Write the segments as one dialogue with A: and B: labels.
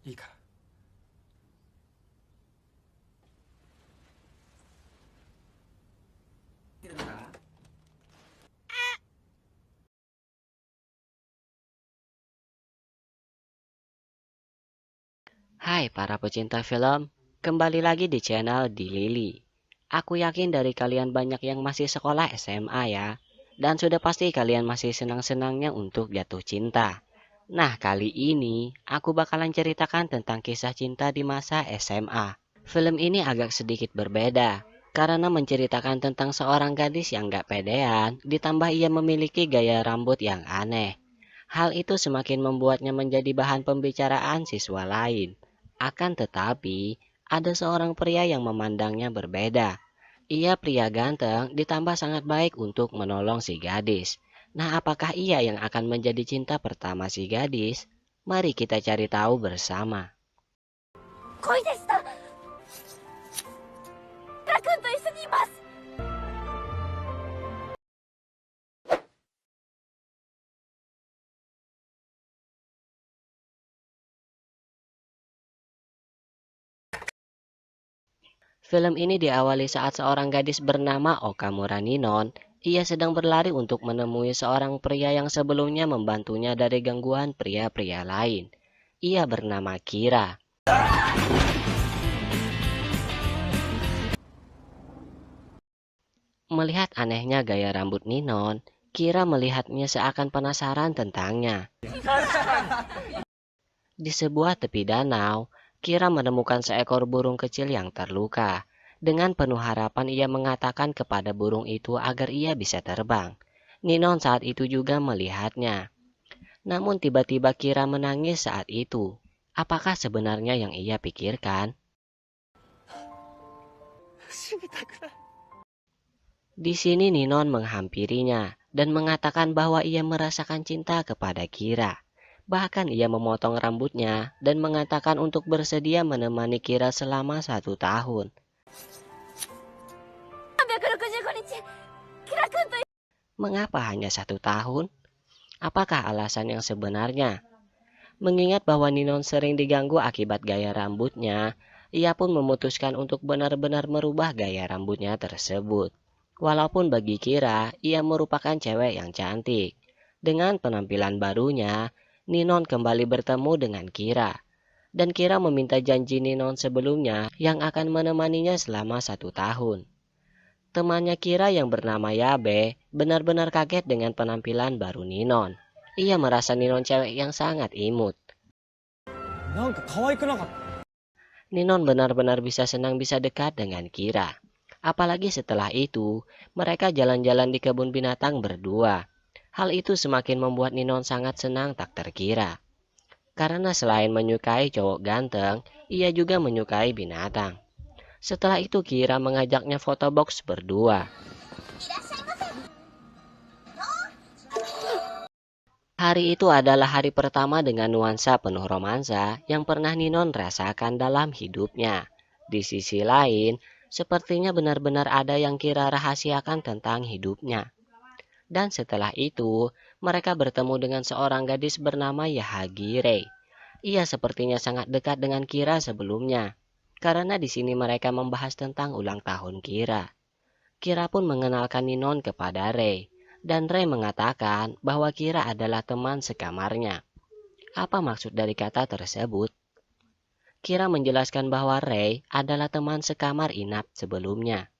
A: いいから。出るのか？
B: Hai para pecinta film, kembali lagi di channel Di Lili. Aku yakin dari kalian banyak yang masih sekolah SMA ya, dan sudah pasti kalian masih senang-senangnya untuk jatuh cinta. Nah, kali ini aku bakalan ceritakan tentang kisah cinta di masa SMA. Film ini agak sedikit berbeda, karena menceritakan tentang seorang gadis yang gak pedean, ditambah ia memiliki gaya rambut yang aneh. Hal itu semakin membuatnya menjadi bahan pembicaraan siswa lain. Akan tetapi, ada seorang pria yang memandangnya berbeda. Ia pria ganteng ditambah sangat baik untuk menolong si gadis. Nah, apakah ia yang akan menjadi cinta pertama si gadis? Mari kita cari tahu bersama.
C: 恋でした。キラ君と一緒にいます。
B: Film ini diawali saat seorang gadis bernama Okamura Ninon. Ia sedang berlari untuk menemui seorang pria yang sebelumnya membantunya dari gangguan pria-pria lain. Ia bernama Kira. Melihat anehnya gaya rambut Ninon, Kira melihatnya seakan penasaran tentangnya. Di sebuah tepi danau, Kira menemukan seekor burung kecil yang terluka. Dengan penuh harapan ia mengatakan kepada burung itu agar ia bisa terbang. Ninon saat itu juga melihatnya. Namun tiba-tiba Kira menangis saat itu. Apakah sebenarnya yang ia pikirkan? Di sini Ninon menghampirinya dan mengatakan bahwa ia merasakan cinta kepada Kira. Bahkan ia memotong rambutnya dan mengatakan untuk bersedia menemani Kira selama 1 tahun.
C: 365日、キラ君と。
B: Mengapa hanya 1 tahun? Apakah alasan yang sebenarnya? Mengingat bahwa Ninon sering diganggu akibat gaya rambutnya, ia pun memutuskan untuk benar-benar merubah gaya rambutnya tersebut. Walaupun bagi Kira, ia merupakan cewek yang cantik. Dengan penampilan barunya, Ninon kembali bertemu dengan Kira. Dan Kira meminta janji Ninon sebelumnya yang akan menemaninya selama 1 tahun. Temannya Kira yang bernama Yabe benar-benar kaget dengan penampilan baru Ninon. Ia merasa Ninon cewek yang sangat imut. Ninon benar-benar bisa senang bisa dekat dengan Kira. Apalagi setelah itu, mereka jalan-jalan di kebun binatang berdua. Hal itu semakin membuat Ninon sangat senang tak terkira. Karena selain menyukai cowok ganteng, ia juga menyukai binatang. Setelah itu Kira mengajaknya fotobox berdua. Hari itu adalah hari pertama dengan nuansa penuh romansa yang pernah Ninon rasakan dalam hidupnya. Di sisi lain, sepertinya benar-benar ada yang Kira rahasiakan tentang hidupnya. Dan setelah itu, mereka bertemu dengan seorang gadis bernama Yahagire. Ia sepertinya sangat dekat dengan Kira sebelumnya, karena di sini mereka membahas tentang ulang tahun Kira. Kira pun mengenalkan Ninon kepada Rei, dan Rei mengatakan bahwa Kira adalah teman sekamarnya. Apa maksud dari kata tersebut? Kira menjelaskan bahwa Rei adalah teman sekamar Inap sebelumnya.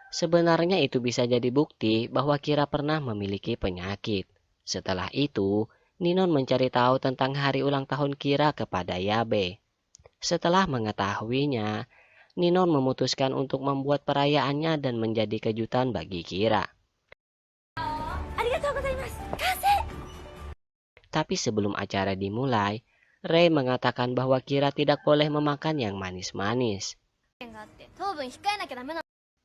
B: Sebenarnya itu bisa jadi bukti bahwa Kira pernah memiliki penyakit. Setelah itu, Ninon mencari tahu tentang hari ulang tahun Kira kepada Yabe. Setelah mengetahuinya, Ninon memutuskan untuk membuat perayaannya dan menjadi kejutan bagi Kira. Tapi sebelum acara dimulai, Rei mengatakan bahwa Kira tidak boleh memakan yang manis-manis.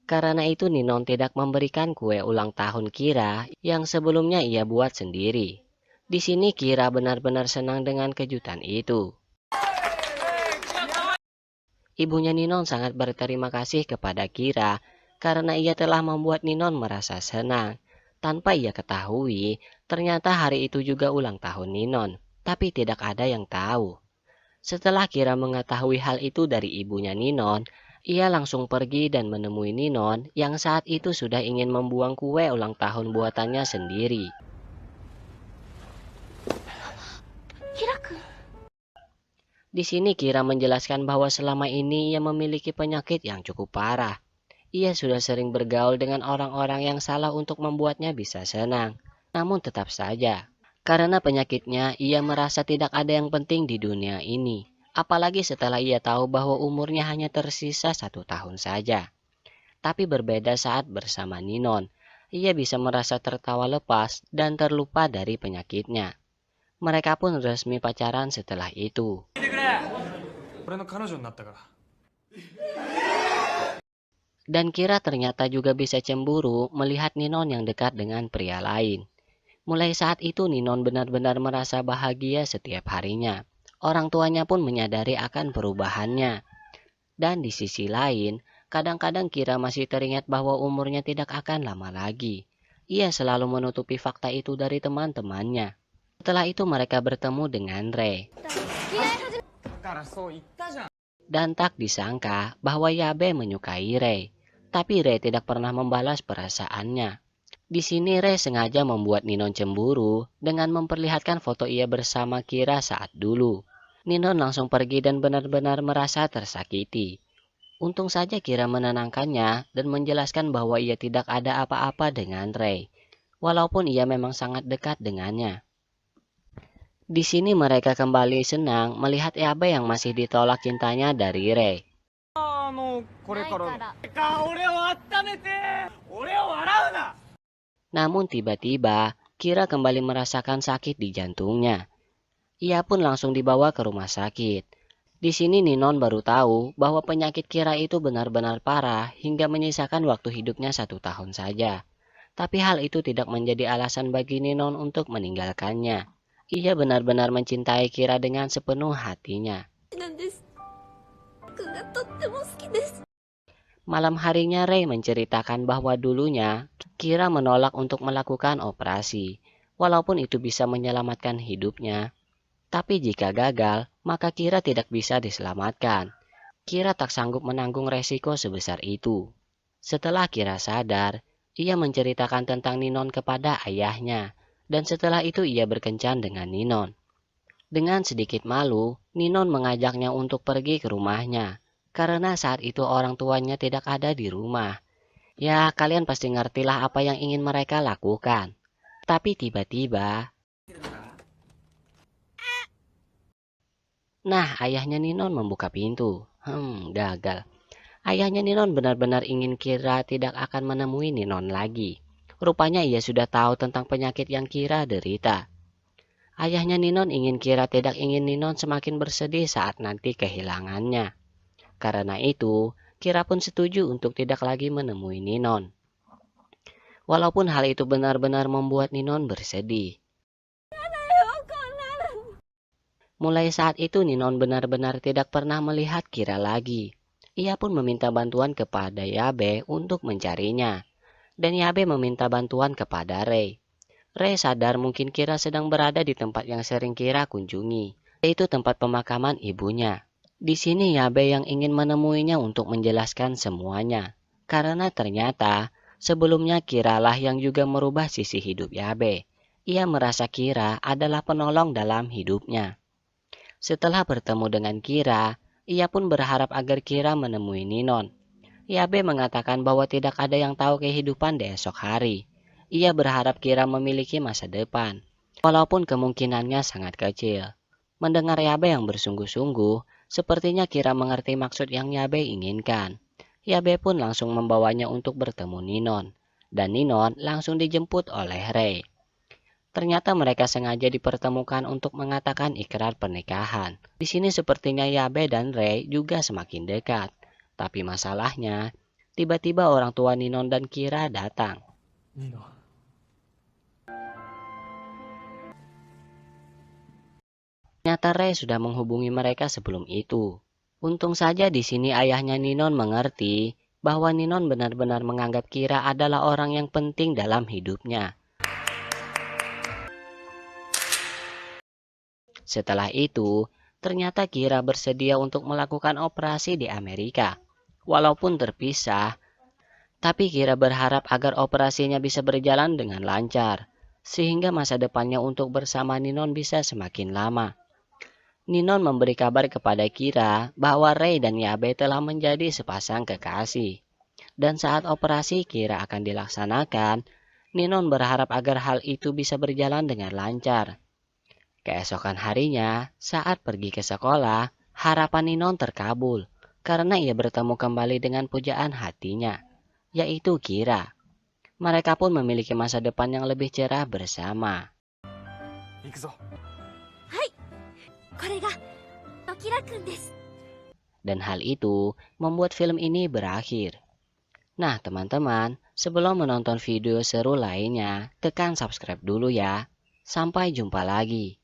B: Karena itu Ninon tidak memberikan kue ulang tahun Kira yang sebelumnya ia buat sendiri. Di sini Kira benar-benar senang dengan kejutan itu. Ibunya Ninon sangat berterima kasih kepada Kira karena ia telah membuat Ninon merasa senang. Tanpa ia ketahui, ternyata hari itu juga ulang tahun Ninon, tapi tidak ada yang tahu. Setelah Kira mengetahui hal itu dari ibunya Ninon, ia langsung pergi dan menemui Ninon yang saat itu sudah ingin membuang kue ulang tahun buatannya sendiri.
C: Kira-kun.
B: Di sini Kira menjelaskan bahwa selama ini ia memiliki penyakit yang cukup parah. Ia sudah sering bergaul dengan orang-orang yang salah untuk membuatnya bisa senang. Namun tetap saja, karena penyakitnya ia merasa tidak ada yang penting di dunia ini. Apalagi setelah ia tahu bahwa umurnya hanya tersisa 1 tahun saja. Tapi berbeda saat bersama Ninon. Ia bisa merasa tertawa lepas dan terlupa dari penyakitnya. Mereka pun resmi pacaran setelah itu. Dan Kira ternyata juga bisa cemburu melihat Ninon yang dekat dengan pria lain. Mulai saat itu Ninon benar-benar merasa bahagia setiap harinya. Orang tuanya pun menyadari akan perubahannya. Dan di sisi lain, kadang-kadang Kira masih teringat bahwa umurnya tidak akan lama lagi. Ia selalu menutupi fakta itu dari teman-temannya. Setelah itu mereka bertemu dengan Rei. Dan tak disangka bahwa Yabe menyukai Rei. Tapi Rei tidak pernah membalas perasaannya. Di sini Rei sengaja membuat Ninon cemburu dengan memperlihatkan foto ia bersama Kira saat dulu. Ninon langsung pergi dan benar-benar merasa tersakiti. Untung saja Kira menenangkannya dan menjelaskan bahwa ia tidak ada apa-apa dengan Rei, walaupun ia memang sangat dekat dengannya. Di sini mereka kembali senang melihat Yabe yang masih ditolak cintanya dari Rei. Namun tiba-tiba Kira kembali merasakan sakit di jantungnya. Ia pun langsung dibawa ke rumah sakit. Di sini Ninon baru tahu bahwa penyakit Kira itu benar-benar parah hingga menyisakan waktu hidupnya 1 tahun saja. Tapi hal itu tidak menjadi alasan bagi Ninon untuk meninggalkannya. Ia benar-benar mencintai Kira dengan sepenuh hatinya. Malam harinya Rei menceritakan bahwa dulunya Kira menolak untuk melakukan operasi, walaupun itu bisa menyelamatkan hidupnya. Tapi jika gagal, maka Kira tidak bisa diselamatkan. Kira tak sanggup menanggung resiko sebesar itu. Setelah Kira sadar, ia menceritakan tentang Ninon kepada ayahnya, dan setelah itu ia berkencan dengan Ninon. Dengan sedikit malu, Ninon mengajaknya untuk pergi ke rumahnya, karena saat itu orang tuanya tidak ada di rumah. Ya, kalian pasti ngertilah apa yang ingin mereka lakukan. Tapi tiba-tiba, ayahnya Ninon membuka pintu. Gagal. Ayahnya Ninon benar-benar ingin Kira tidak akan menemui Ninon lagi. Rupanya ia sudah tahu tentang penyakit yang Kira derita. Ayahnya Ninon ingin Kira tidak ingin Ninon semakin bersedih saat nanti kehilangannya. Karena itu, Kira pun setuju untuk tidak lagi menemui Ninon. Walaupun hal itu benar-benar membuat Ninon bersedih. Mulai saat itu Ninon benar-benar tidak pernah melihat Kira lagi. Ia pun meminta bantuan kepada Yabe untuk mencarinya. Dan Yabe meminta bantuan kepada Rei. Rei sadar mungkin Kira sedang berada di tempat yang sering Kira kunjungi, yaitu tempat pemakaman ibunya. Di sini Yabe yang ingin menemuinya untuk menjelaskan semuanya. Karena ternyata sebelumnya Kiralah yang juga merubah sisi hidup Yabe. Ia merasa Kira adalah penolong dalam hidupnya. Setelah bertemu dengan Kira, ia pun berharap agar Kira menemui Ninon. Yabe mengatakan bahwa tidak ada yang tahu kehidupan di esok hari. Ia berharap Kira memiliki masa depan, walaupun kemungkinannya sangat kecil. Mendengar Yabe yang bersungguh-sungguh, sepertinya Kira mengerti maksud yang Yabe inginkan. Yabe pun langsung membawanya untuk bertemu Ninon, dan Ninon langsung dijemput oleh Rei. Ternyata mereka sengaja dipertemukan untuk mengatakan ikrar pernikahan. Di sini sepertinya Yabe dan Rei juga semakin dekat. Tapi masalahnya, tiba-tiba orang tua Ninon dan Kira datang. Ternyata Rei sudah menghubungi mereka sebelum itu. Untung saja di sini ayahnya Ninon mengerti bahwa Ninon benar-benar menganggap Kira adalah orang yang penting dalam hidupnya. Setelah itu, ternyata Kira bersedia untuk melakukan operasi di Amerika. Walaupun terpisah, tapi Kira berharap agar operasinya bisa berjalan dengan lancar, sehingga masa depannya untuk bersama Ninon bisa semakin lama. Ninon memberi kabar kepada Kira bahwa Rei dan Yabe telah menjadi sepasang kekasih. Dan saat operasi Kira akan dilaksanakan, Ninon berharap agar hal itu bisa berjalan dengan lancar. Keesokan harinya, saat pergi ke sekolah, harapan Ninon terkabul karena ia bertemu kembali dengan pujaan hatinya, yaitu Kira. Mereka pun memiliki masa depan yang lebih cerah bersama.
A: 行くぞ。
C: これがトキラくんです。
B: Dan hal itu membuat film ini berakhir. Nah teman-teman, sebelum menonton video seru lainnya, tekan subscribe dulu ya. Sampai jumpa lagi.